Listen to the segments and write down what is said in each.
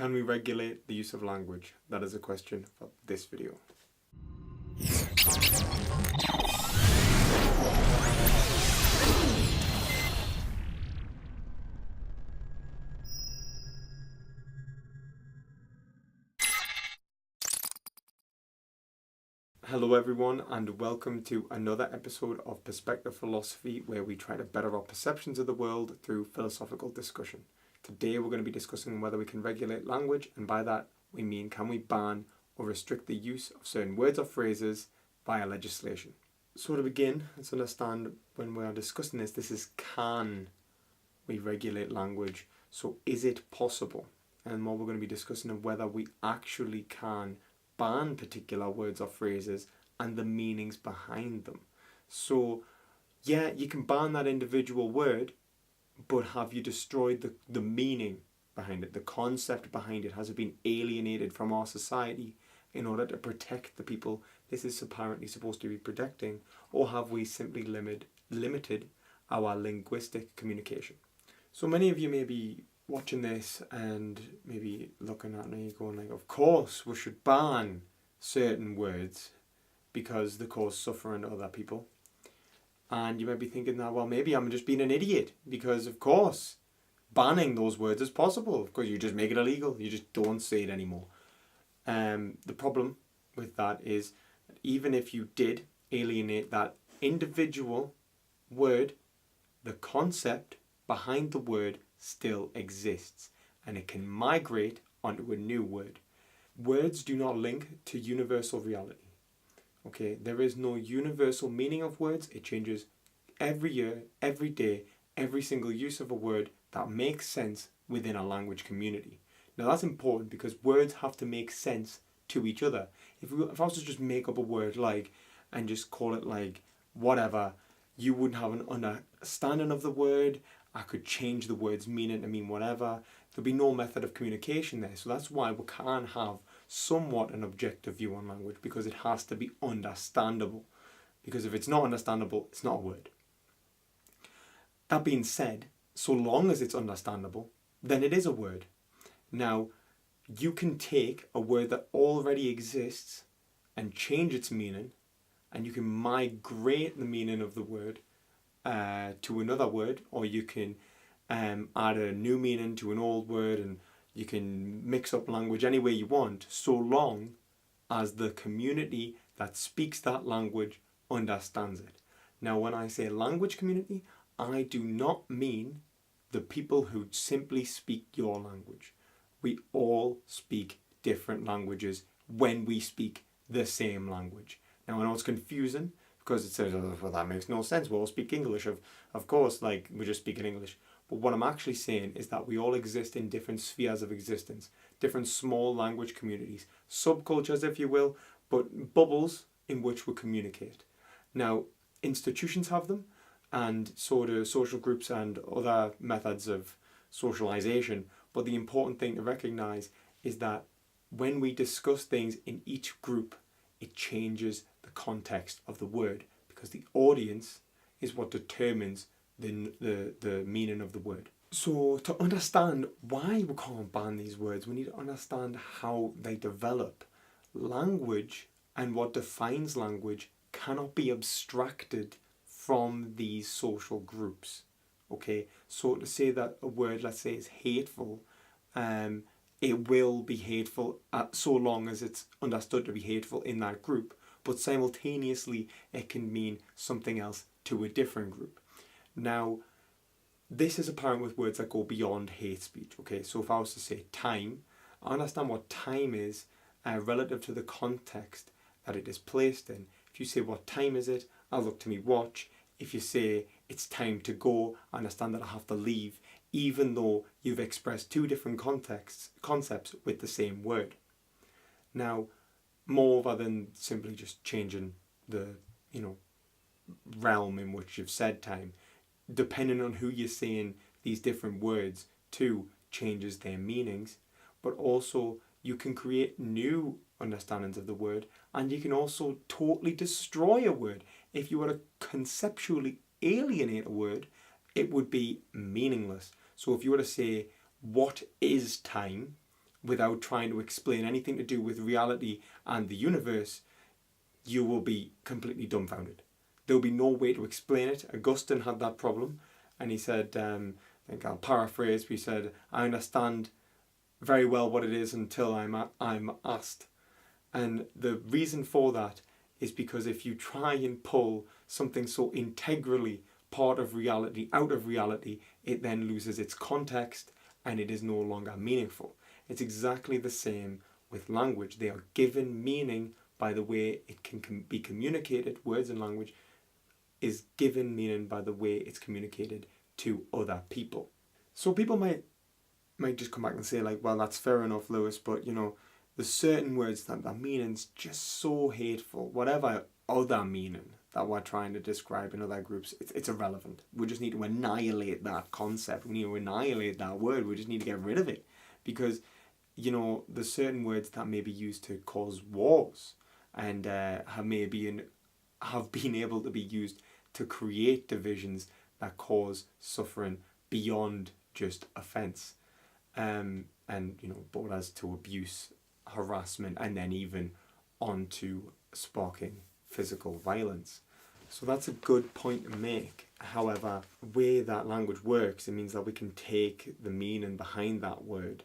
Can we regulate the use of language? That is a question for this video. Hello everyone, and welcome to another episode of Perspective Philosophy, where we try to better our perceptions of the world through philosophical discussion. Today we're going to be discussing whether we can regulate language, and by that we mean can we ban or restrict the use of certain words or phrases via legislation. So to begin, let's understand when we are discussing this is can we regulate language? So is it possible? And what we're going to be discussing is whether we actually can ban particular words or phrases and the meanings behind them. So yeah, you can ban that individual word, but have you destroyed the meaning behind it, the concept behind it? Has it been alienated from our society in order to protect the people this is apparently supposed to be protecting? Or have we simply limited our linguistic communication? So many of you may be watching this and maybe looking at me going like, of course we should ban certain words because they cause suffering to other people. And you might be thinking that, well, maybe I'm just being an idiot because of course banning those words is possible because you just make it illegal, you just don't say it anymore. The problem with that is that even if you did alienate that individual word, the concept behind the word still exists and it can migrate onto a new word. Words do not link to universal reality. Okay, there is no universal meaning of words. It changes every year, every day, every single use of a word that makes sense within a language community. Now that's important because words have to make sense to each other. If I was to just make up a word and just call it like whatever, you wouldn't have an understanding of the word. I could change the word's meaning to mean whatever. There'll be no method of communication there. So that's why we can't have somewhat an objective view on language, because it has to be understandable. Because if it's not understandable, it's not a word. That being said, so long as it's understandable, then it is a word. Now, you can take a word that already exists and change its meaning, and you can migrate the meaning of the word to another word, or you can add a new meaning to an old word, and you can mix up language any way you want, so long as the community that speaks that language understands it. Now, when I say language community, I do not mean the people who simply speak your language. We all speak different languages when we speak the same language. Now, I know it's confusing, because it says, oh, well, that makes no sense. We all speak English. Of course, like, we're just speaking English. But what I'm actually saying is that we all exist in different spheres of existence, different small language communities, subcultures, if you will, but bubbles in which we communicate. Now, institutions have them, and so do social groups and other methods of socialization. But the important thing to recognize is that when we discuss things in each group, it changes the context of the word, because the audience is what determines the meaning of the word. So to understand why we can't ban these words, we need to understand how they develop. Language and what defines language cannot be abstracted from these social groups. Okay, so to say that a word, let's say, is hateful, it will be hateful so long as it's understood to be hateful in that group, but simultaneously it can mean something else to a different group. Now, this is apparent with words that go beyond hate speech. Okay, so if I was to say time, I understand what time is relative to the context that it is placed in. If you say, what time is it? I'll look to me watch. If you say, it's time to go, I understand that I have to leave, even though you've expressed two different concepts with the same word. Now, more than simply just changing the, realm in which you've said time, depending on who you're saying these different words to changes their meanings, but also you can create new understandings of the word, and you can also totally destroy a word. If you were to conceptually alienate a word, it would be meaningless. So if you were to say, what is time? without trying to explain anything to do with reality and the universe, you will be completely dumbfounded. There will be no way to explain it. Augustine had that problem, and he said, I think I'll paraphrase, but he said, I understand very well what it is until I'm asked. And the reason for that is because if you try and pull something so integrally part of reality out of reality, it then loses its context and it is no longer meaningful. It's exactly the same with language. They are given meaning by the way it can be communicated. Words and language is given meaning by the way it's communicated to other people. So people might just come back and say, like, well, that's fair enough, Lewis, but there's certain words that their meaning's just so hateful. Whatever other meaning that we're trying to describe in other groups, it's irrelevant. We just need to annihilate that concept. We need to annihilate that word. We just need to get rid of it. Because, there's certain words that may be used to cause wars and have been able to be used to create divisions that cause suffering beyond just offence. Borders to abuse, harassment, and then even onto sparking physical violence. So that's a good point to make. However, the way that language works, it means that we can take the meaning behind that word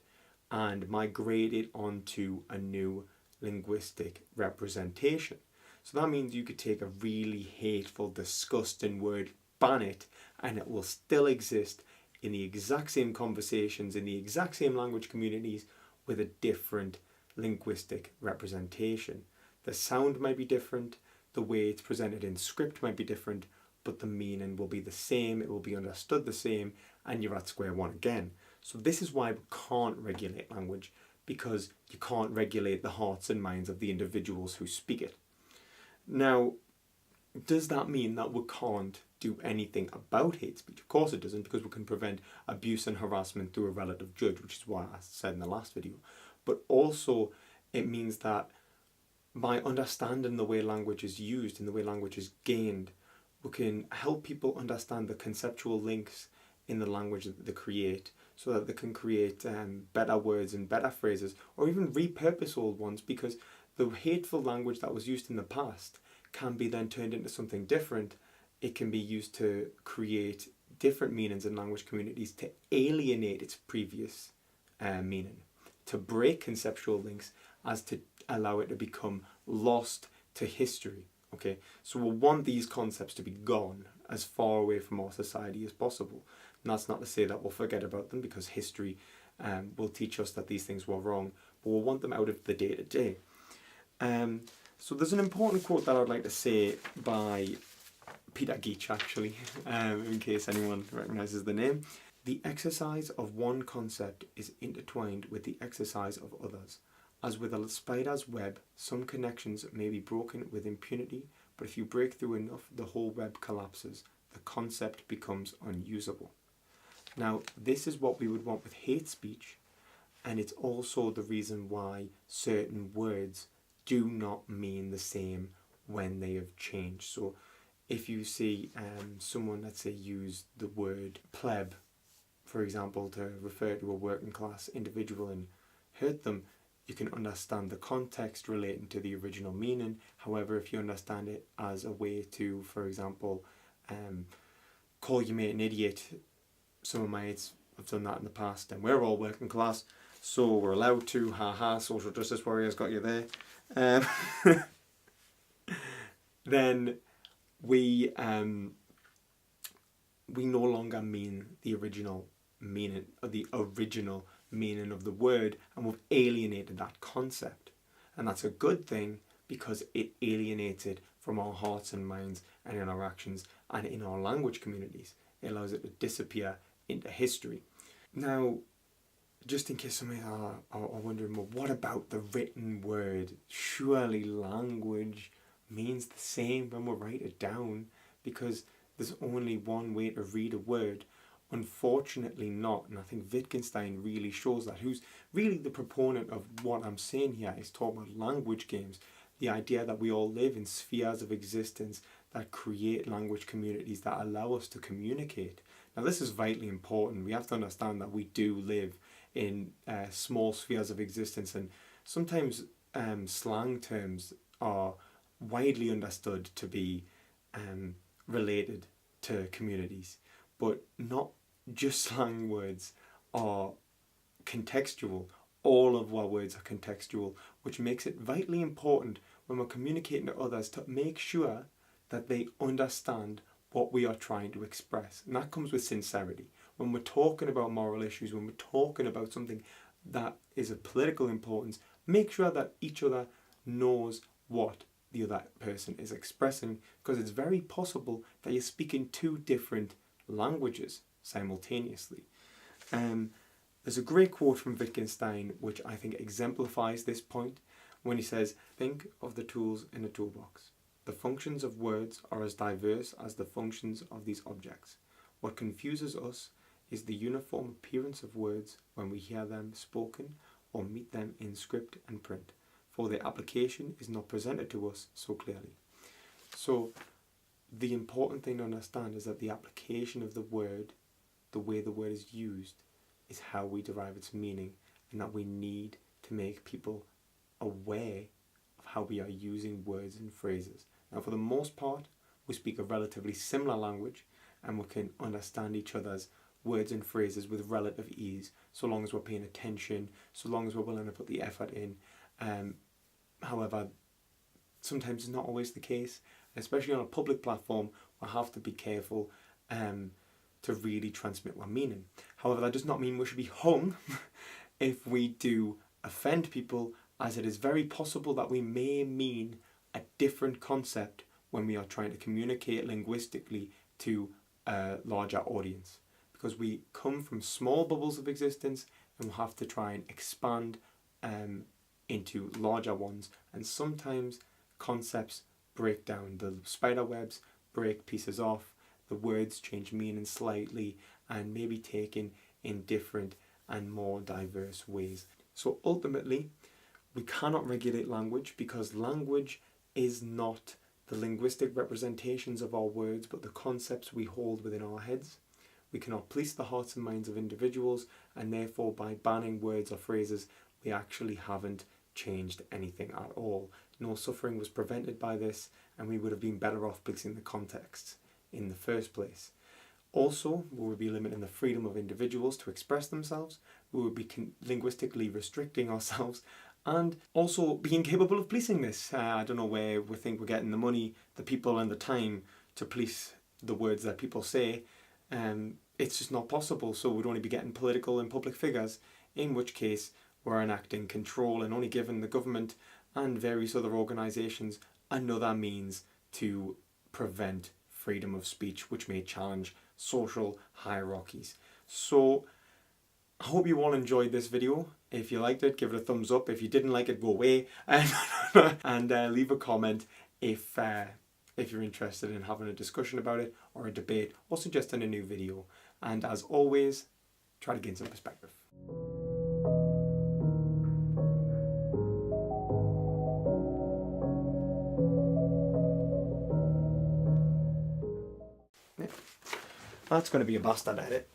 and migrate it onto a new linguistic representation. So that means you could take a really hateful, disgusting word, ban it, and it will still exist in the exact same conversations, in the exact same language communities, with a different linguistic representation. The sound might be different, the way it's presented in script might be different, but the meaning will be the same, it will be understood the same, and you're at square one again. So this is why we can't regulate language, because you can't regulate the hearts and minds of the individuals who speak it. Now, does that mean that we can't do anything about hate speech? Of course it doesn't, because we can prevent abuse and harassment through a relative judge, which is what I said in the last video. But also it means that by understanding the way language is used and the way language is gained, we can help people understand the conceptual links in the language that they create, so that they can create better words and better phrases, or even repurpose old ones, because the hateful language that was used in the past can be then turned into something different. It can be used to create different meanings in language communities, to alienate its previous meaning, to break conceptual links, as to allow it to become lost to history. Okay, so we'll want these concepts to be gone as far away from our society as possible. And that's not to say that we'll forget about them, because history will teach us that these things were wrong, but we'll want them out of the day-to-day. So there's an important quote that I'd like to say by Peter Geach, actually, in case anyone recognises the name. The exercise of one concept is intertwined with the exercise of others. As with a spider's web, some connections may be broken with impunity, but if you break through enough, the whole web collapses. The concept becomes unusable. Now, this is what we would want with hate speech, and it's also the reason why certain words do not mean the same when they have changed. So if you see someone, let's say, use the word pleb, for example, to refer to a working class individual and hurt them, you can understand the context relating to the original meaning. However, if you understand it as a way to, for example, call your mate an idiot, some of my mates have done that in the past, and we're all working class, so we're allowed to, haha, social justice warriors got you there. Then we no longer mean the original meaning, or the original meaning of the word, and we've alienated that concept. And that's a good thing, because it alienates it from our hearts and minds and in our actions and in our language communities. It allows it to disappear into history. Now, just in case somebody are wondering, well, what about the written word? Surely language means the same when we write it down, because there's only one way to read a word. Unfortunately not, and I think Wittgenstein really shows that, who's really the proponent of what I'm saying here. He's talking about language games, the idea that we all live in spheres of existence that create language communities that allow us to communicate. Now this is vitally important. We have to understand that we do live in small spheres of existence, and sometimes slang terms are widely understood to be related to communities, but not just slang words are contextual. All of our words are contextual, which makes it vitally important when we're communicating to others to make sure that they understand what we are trying to express. And that comes with sincerity. When we're talking about moral issues, when we're talking about something that is of political importance, make sure that each other knows what the other person is expressing, because it's very possible that you're speaking two different languages simultaneously. There's a great quote from Wittgenstein which I think exemplifies this point when he says, "Think of the tools in a toolbox. The functions of words are as diverse as the functions of these objects. What confuses us is the uniform appearance of words when we hear them spoken or meet them in script and print, for their application is not presented to us so clearly." So the important thing to understand is that the application of the word, the way the word is used, is how we derive its meaning, and that we need to make people aware of how we are using words and phrases. Now, for the most part, we speak a relatively similar language, and we can understand each other's words and phrases with relative ease, so long as we're paying attention, so long as we're willing to put the effort in. However, sometimes it's not always the case, especially on a public platform. We have to be careful to really transmit our meaning. However, that does not mean we should be hung if we do offend people, as it is very possible that we may mean a different concept when we are trying to communicate linguistically to a larger audience, because we come from small bubbles of existence and we'll have to try and expand into larger ones, and sometimes concepts break down. The spider webs break pieces off, the words change meaning slightly and may be taken in different and more diverse ways. So ultimately, we cannot regulate language, because language is not the linguistic representations of our words, but the concepts we hold within our heads. We cannot police the hearts and minds of individuals, and therefore by banning words or phrases, we actually haven't changed anything at all. No suffering was prevented by this, and we would have been better off policing the contexts in the first place. Also, we would be limiting the freedom of individuals to express themselves, we would be linguistically restricting ourselves, and also be incapable of policing this. I don't know where we think we're getting the money, the people and the time to police the words that people say. It's just not possible, so we'd only be getting political and public figures, in which case we're enacting control and only giving the government and various other organisations another means to prevent freedom of speech, which may challenge social hierarchies. So I hope you all enjoyed this video. If you liked it, give it a thumbs up. If you didn't like it, go away and leave a comment if you're interested in having a discussion about it, or a debate, or suggesting a new video. And as always, try to gain some perspective. That's going to be a bastard edit.